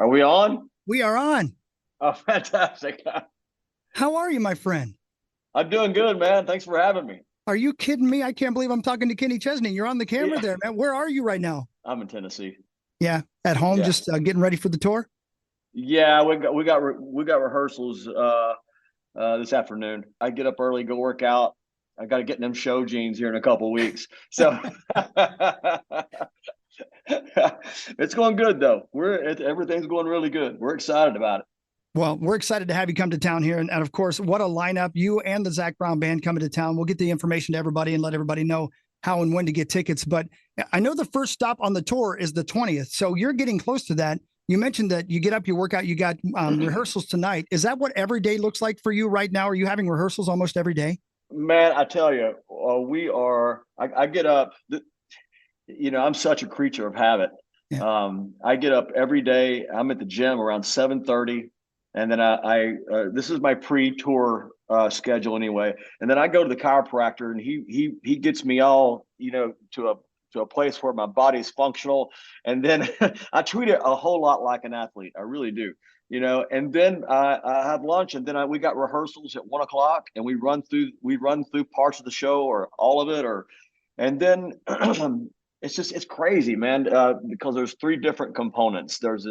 Are we on? We are on. Oh, fantastic. How are you, my friend? I'm doing good, man. Thanks for having me. Are you kidding me? I can't believe I'm talking to Kenny Chesney. You're on the camera Yeah, there, man. Where are you right now? I'm in Tennessee. Yeah, at home, Yeah. just getting ready for the tour. Yeah, we got rehearsals this afternoon. I get up early, go work out. I got to get in them show jeans here in a couple of weeks. So it's going good though. Everything's going really good. We're excited about it. Well, we're excited to have you come to town here. And of course, what a lineup. You and the Zach Brown Band coming to town. We'll get the information to everybody and let everybody know how and when to get tickets. But I know the first stop on the tour is the 20th. So you're getting close to that. You mentioned that you get up, you work out, you got rehearsals tonight. Is that what every day looks like for you right now? Are you having rehearsals almost every day? Man, I tell you, we are. I get up. I'm such a creature of habit. Yeah. I get up every day. I'm at the gym around 7:30, and then this is my pre-tour schedule anyway. And then I go to the chiropractor, and he gets me all to a place where my body's functional. And then I treat it a whole lot like an athlete. I really do. And then I have lunch, and then we got rehearsals at 1 o'clock, and we run through parts of the show or all of it, and then it's crazy, man, because there's three different components. There's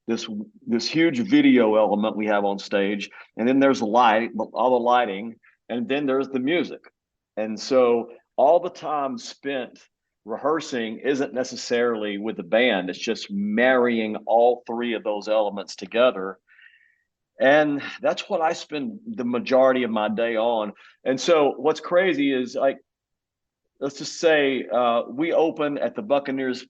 this huge video element we have on stage, and then there's all the lighting, and then there's the music. And so all the time spent rehearsing isn't necessarily with the band. It's just marrying all three of those elements together. And that's what I spend the majority of my day on. And so what's crazy is, like, let's just say we open at the Buccaneers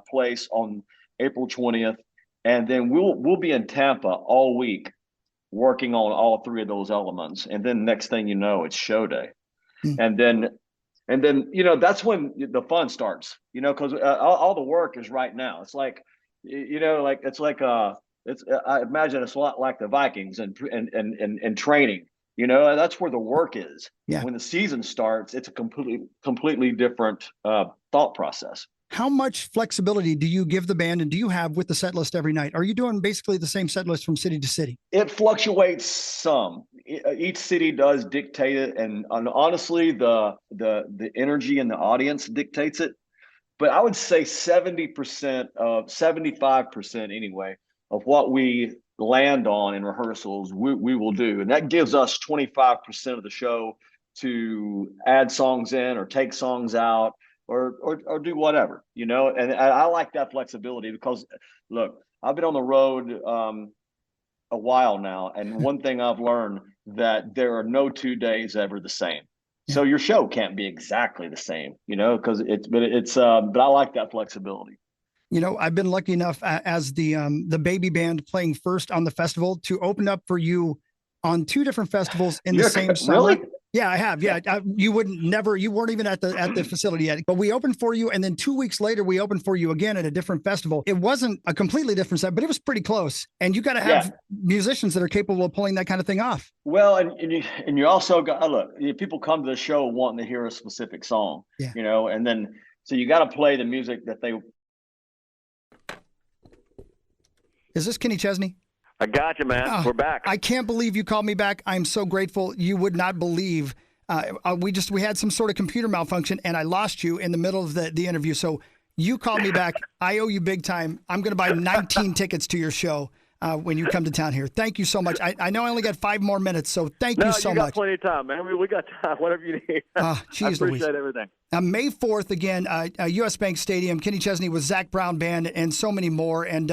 place on April 20th, and then we'll be in Tampa all week working on all three of those elements. And then next thing you know, it's show day. Hmm. And then that's when the fun starts, because all the work is right now. It's like, I imagine it's a lot like the Vikings and training. That's where the work is. Yeah. When the season starts, it's a completely different thought process. How much flexibility do you give the band and do you have with the set list every night? Are you doing basically the same set list from city to city? It fluctuates some. Each city does dictate it, and honestly, the energy in the audience dictates it. But I would say 75% anyway of what we land on in rehearsals, we will do, and that gives us 25% of the show to add songs in or take songs out or do whatever, and I like that flexibility because, look, I've been on the road a while now, and one thing I've learned, that there are no 2 days ever the same. Yeah. So your show can't be exactly the same, because but I like that flexibility. I've been lucky enough as the baby band playing first on the festival to open up for you on two different festivals in the same summer. Really? Yeah, I have. Yeah, you weren't even at the facility yet, but we opened for you, and then 2 weeks later we opened for you again at a different festival. It wasn't a completely different set, but it was pretty close. And you got to have musicians that are capable of pulling that kind of thing off. Well, and you also got, look, people come to the show wanting to hear a specific song, and then so you got to play the music that they. Is this Kenny Chesney? I got you, man. We're back. I can't believe you called me back. I'm so grateful. You would not believe. We had some sort of computer malfunction, and I lost you in the middle of the interview. So you called me back. I owe you big time. I'm going to buy 19 tickets to your show when you come to town here. Thank you so much. I know I only got 5 more minutes, so thank you so much. No, you got plenty of time, man. We got time. Whatever you need. I appreciate everything. May 4th, again, U.S. Bank Stadium, Kenny Chesney with Zach Brown Band, and so many more. And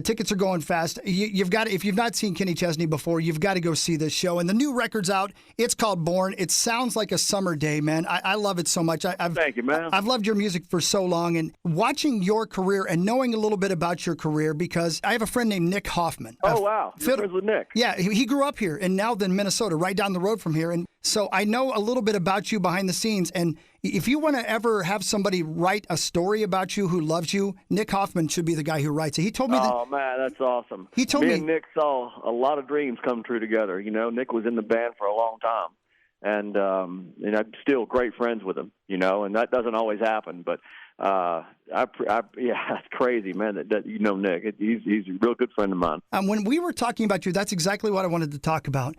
tickets are going fast. You've got, if you've not seen Kenny Chesney before, you've got to go see this show. And the new record's out. It's called Born. It sounds like a summer day, man. I love it so much. Thank you, man. I've loved your music for so long, and watching your career and knowing a little bit about your career, because I have a friend named Nick Hoffman. Oh, wow. You're friends with Nick. Yeah, he grew up here in Nowthen, Minnesota, right down the road from here. And so I know a little bit about you behind the scenes. And if you want to ever have somebody write a story about you who loves you, Nick Hoffman should be the guy who writes it. He told me that. Oh, man, that's awesome. He told me. Me and Nick saw a lot of dreams come true together. Nick was in the band for a long time. And I'm still great friends with him, and that doesn't always happen. But it's crazy, man. That you know Nick. He's a real good friend of mine. When we were talking about you, that's exactly what I wanted to talk about.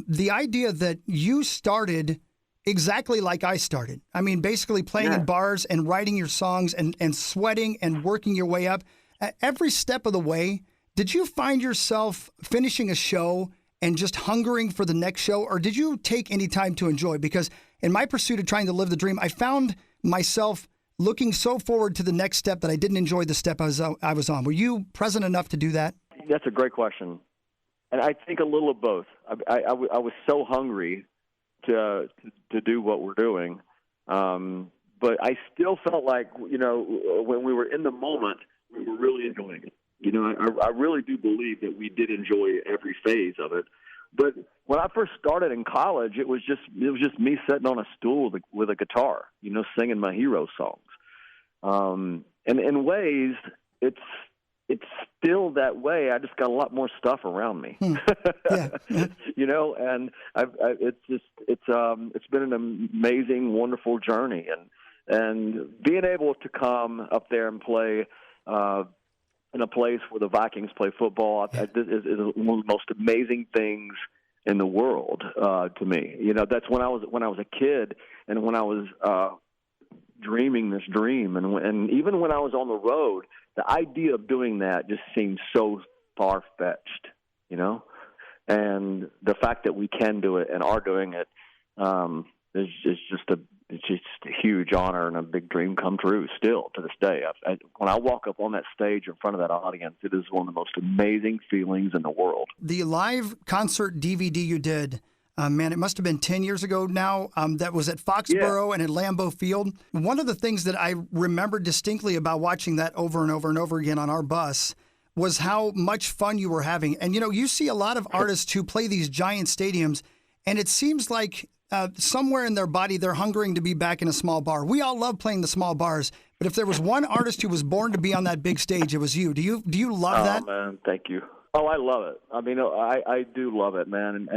The idea that you started exactly like I started. I mean, basically playing in bars and writing your songs and sweating and working your way up. Every step of the way, did you find yourself finishing a show and just hungering for the next show, or did you take any time to enjoy? Because in my pursuit of trying to live the dream, I found myself looking so forward to the next step that I didn't enjoy the step I was on. Were you present enough to do that? That's a great question. And I think a little of both. I was so hungry to do what we're doing. But I still felt like, when we were in the moment, we were really enjoying it. I really do believe that we did enjoy every phase of it. But when I first started in college, it was just me sitting on a stool with a guitar, singing my hero songs. And in ways, it's still that way. I just got a lot more stuff around me, Yeah. And it's been an amazing, wonderful journey, and being able to come up there and play in a place where the Vikings play football is one of the most amazing things in the world to me. That's when I was a kid, and when I was dreaming this dream, and even when I was on the road, the idea of doing that just seemed so far-fetched, and the fact that we can do it and are doing it is just a huge honor and a big dream come true still to this day. When I walk up on that stage in front of that audience, it is one of the most amazing feelings in the world. The live concert DVD you did, man, it must have been 10 years ago now, that was at Foxborough and at Lambeau Field. One of the things that I remember distinctly about watching that over and over and over again on our bus was how much fun you were having. And, you see a lot of artists who play these giant stadiums, and it seems like somewhere in their body, they're hungering to be back in a small bar. We all love playing the small bars, but if there was one artist who was born to be on that big stage, it was you. Do you love that? Oh, man, thank you. Oh, I love it. I mean, I do love it, man.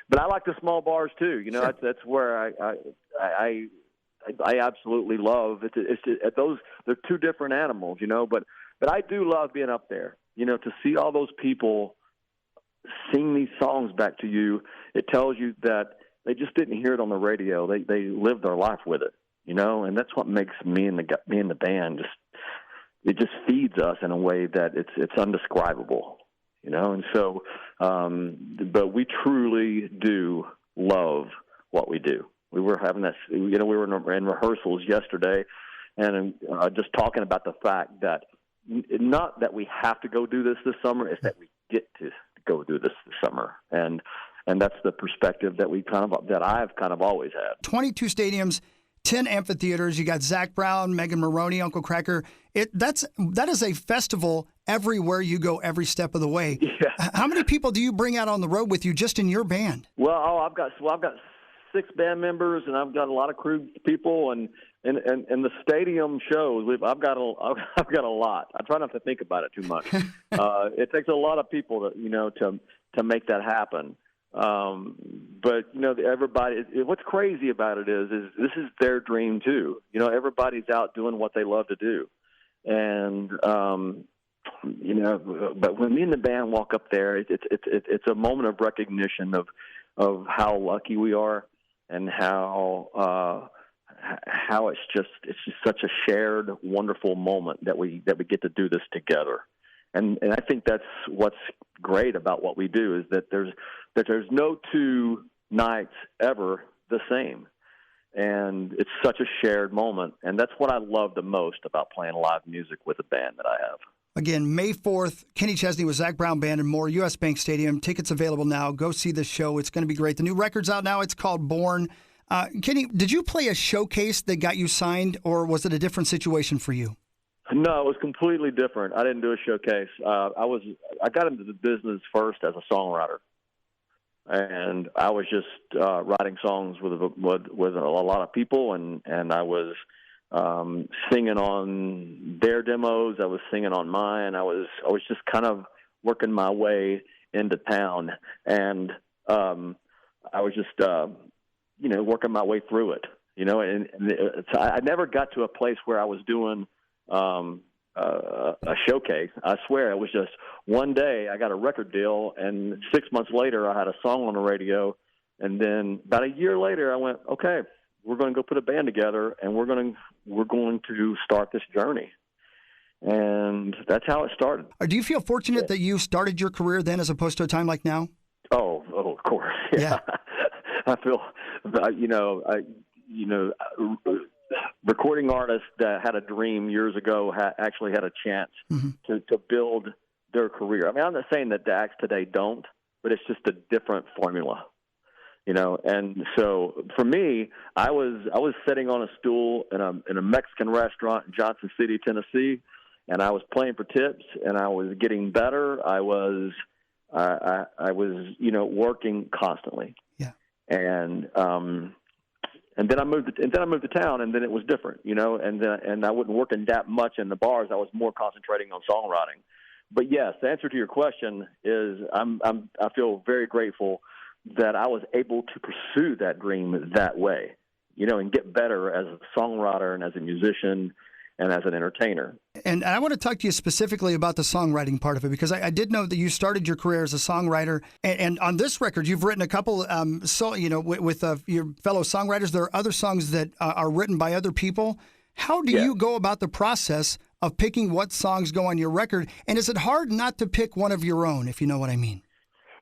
But I like the small bars too. Sure. That's where I absolutely love it. Those they're two different animals, But I do love being up there. To see all those people sing these songs back to you, it tells you that they just didn't hear it on the radio. They lived their life with it, and that's what makes me and the band just feeds us in a way that it's undescribable, And so, but we truly do love what we do. We were having this, we were in rehearsals yesterday, and just talking about the fact that not that we have to go do this summer, it's that we get to go do this summer, and that's the perspective that I've kind of always had. 22 stadiums, 10 amphitheaters. You got Zach Brown, Megan Maroney, Uncle Cracker. That is a festival everywhere you go, every step of the way. Yeah. How many people do you bring out on the road with you just in your band? Well, I've got 6 band members, and I've got a lot of crew people, and the stadium shows. I've got a lot. I try not to think about it too much. It takes a lot of people to make that happen. But everybody. What's crazy about it is this is their dream too. Everybody's out doing what they love to do, and But when me and the band walk up there, it's a moment of recognition of how lucky we are, and how it's just such a shared, wonderful moment that we get to do this together. And I think that's what's great about what we do, is that there's no two nights ever the same. And it's such a shared moment. And that's what I love the most about playing live music with a band that I have. Again, May 4th, Kenny Chesney with Zach Brown Band and more, U.S. Bank Stadium. Tickets available now. Go see the show. It's going to be great. The new record's out now. It's called Born. Kenny, did you play a showcase that got you signed, or was it a different situation for you? No, it was completely different. I didn't do a showcase. I got into the business first as a songwriter, and I was just writing songs with a lot of people, and I was singing on their demos. I was singing on mine. I was just kind of working my way into town, and I was just working my way through it. So I never got to a place where I was doing a showcase. I swear, it was just one day I got a record deal, and 6 months later I had a song on the radio, and then about a year later I went, okay, we're going to go put a band together, and we're going to start this journey. And that's how it started. Do you feel fortunate that you started your career then as opposed to a time like now? Oh, of course. Yeah. I feel, recording artists that had a dream years ago actually had a chance to build their career. I mean, I'm not saying that the acts today don't, but it's just a different formula, And so for me, I was sitting on a stool in a Mexican restaurant in Johnson City, Tennessee, and I was playing for tips, and I was getting better. I was working constantly. Yeah. And then I moved to town, and then it was different, and I wasn't working that much in the bars. I was more concentrating on songwriting. But yes, the answer to your question is I feel very grateful that I was able to pursue that dream that way, and get better as a songwriter and as a musician and as an entertainer. And I want to talk to you specifically about the songwriting part of it, because I did know that you started your career as a songwriter. And on this record, you've written a couple, with your fellow songwriters. There are other songs that are written by other people. How do you go about the process of picking what songs go on your record? And is it hard not to pick one of your own, if you know what I mean?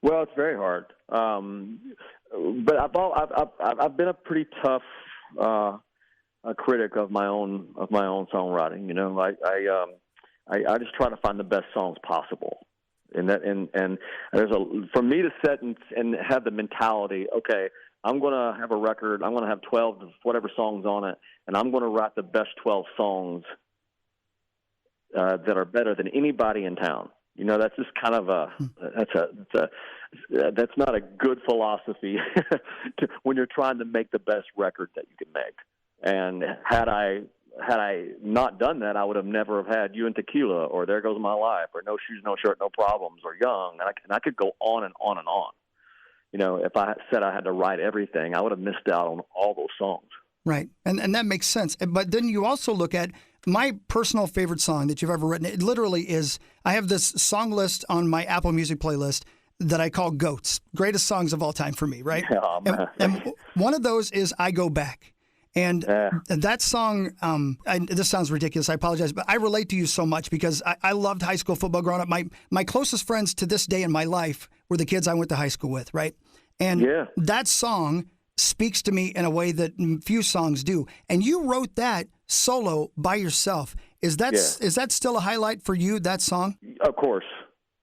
Well, it's very hard. But I've been a pretty tough a critic of my own songwriting. I just try to find the best songs possible, and there's for me to set and have the mentality. Okay, I'm going to have a record. I'm going to have 12 whatever songs on it, and I'm going to write the best 12 songs that are better than anybody in town. That's just kind of that's not a good philosophy when you're trying to make the best record that you can make. And had I not done that, I would have never have had You and Tequila, or There Goes My Life, or No Shoes, No Shirt, No Problems, or Young, and I could go on and on and on. If I said I had to write everything, I would have missed out on all those songs. Right, and that makes sense. But then you also look at my personal favorite song that you've ever written. It literally is, I have this song list on my Apple Music playlist that I call GOATs, greatest songs of all time for me, right? Oh, and one of those is I Go Back. And that song, this sounds ridiculous, I apologize, but I relate to you so much because I loved high school football growing up. My closest friends to this day in my life were the kids I went to high school with, right? And that song speaks to me in a way that few songs do. And you wrote that solo by yourself. Is that still a highlight for you, that song? Of course.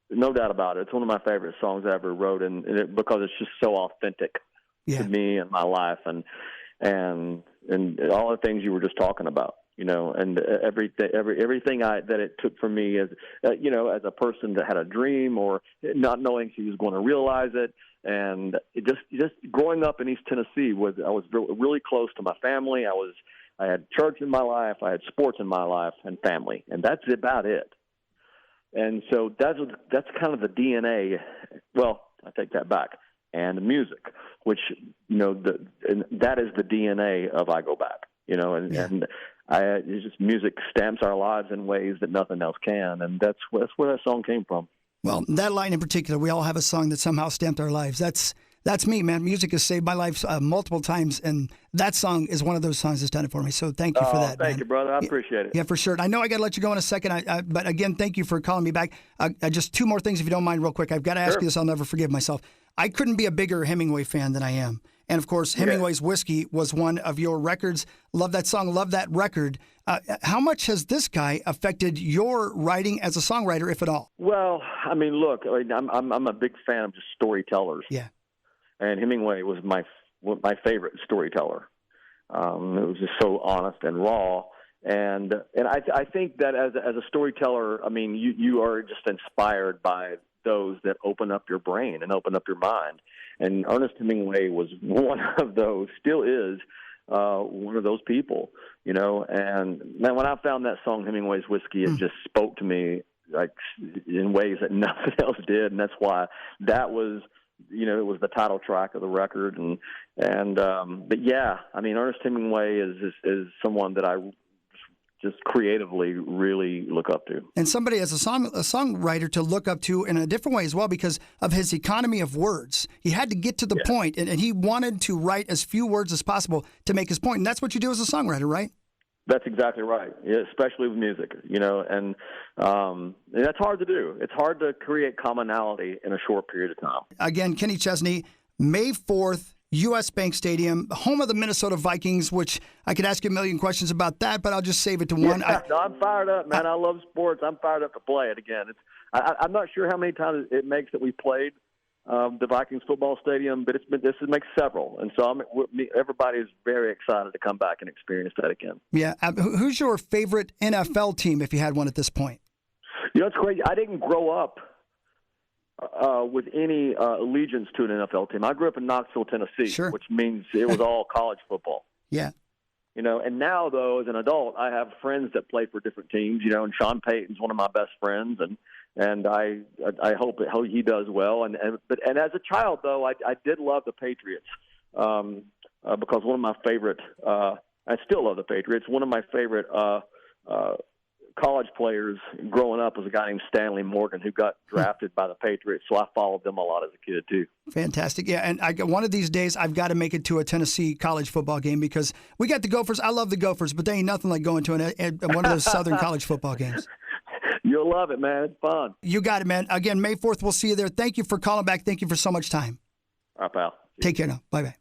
No doubt about it. It's one of my favorite songs I ever wrote, because it's just so authentic to me and my life, and all the things you were just talking about, and everything that it took from me as as a person that had a dream or not knowing she was going to realize it, and it just growing up in East Tennessee I was really close to my family. I had church in my life, I had sports in my life, and family, and that's about it. And so that's kind of the DNA. Well, I take that back. And music, which and that is the DNA of I Go Back. It's just music stamps our lives in ways that nothing else can, and that's where that song came from. Well, that line in particular, we all have a song that somehow stamped our lives. That's me, man. Music has saved my life multiple times, and that song is one of those songs that's done it for me. So thank you for that. Thank you, brother. I appreciate it. Yeah, for sure. I know I got to let you go in a second, but again, thank you for calling me back. Just two more things, if you don't mind, real quick. I've got to ask you this. I'll never forgive myself. I couldn't be a bigger Hemingway fan than I am. And, of course, Hemingway's Whiskey was one of your records. Love that song. Love that record. How much has this guy affected your writing as a songwriter, if at all? Well, I mean, look, I'm a big fan of just storytellers. Yeah. And Hemingway was my favorite storyteller. It was just so honest and raw. And I think that as a storyteller, I mean, you are just inspired by those that open up your brain and open up your mind. And Ernest Hemingway was one of those, still is one of those people, And man, when I found that song, Hemingway's Whiskey, it just spoke to me like in ways that nothing else did. And that's why that was, it was the title track of the record. And But yeah, I mean, Ernest Hemingway is someone that I just creatively really look up to. And somebody as a songwriter to look up to in a different way as well because of his economy of words. He had to get to the point, and he wanted to write as few words as possible to make his point. And that's what you do as a songwriter, right? That's exactly right, yeah, especially with music, and that's hard to do. It's hard to create commonality in a short period of time. Again, Kenny Chesney, May 4th, U.S. Bank Stadium, home of the Minnesota Vikings, which I could ask you a million questions about that, but I'll just save it to one. No, I'm fired up, man. I love sports. I'm fired up to play it again. I'm not sure how many times it makes that we played the Vikings football stadium, but this makes several, and so everybody is very excited to come back and experience that again. Yeah, who's your favorite NFL team if you had one at this point? It's crazy. I didn't grow up with any allegiance to an NFL team. I grew up in Knoxville, Tennessee, sure. which means it was all college football. Yeah. And now though, as an adult, I have friends that play for different teams. And Sean Payton's one of my best friends, and I hope he does well. And as a child, though, I did love the Patriots because one of my favorite. I still love the Patriots. One of my favorite college players growing up was a guy named Stanley Morgan who got drafted by the Patriots. So I followed them a lot as a kid too. Fantastic. Yeah. And one of these days I've got to make it to a Tennessee college football game because we got the Gophers. I love the Gophers, but they ain't nothing like going to one of those Southern college football games. You'll love it, man. It's fun. You got it, man. Again, May 4th, we'll see you there. Thank you for calling back. Thank you for so much time. All right, pal. Take care now. Bye-bye.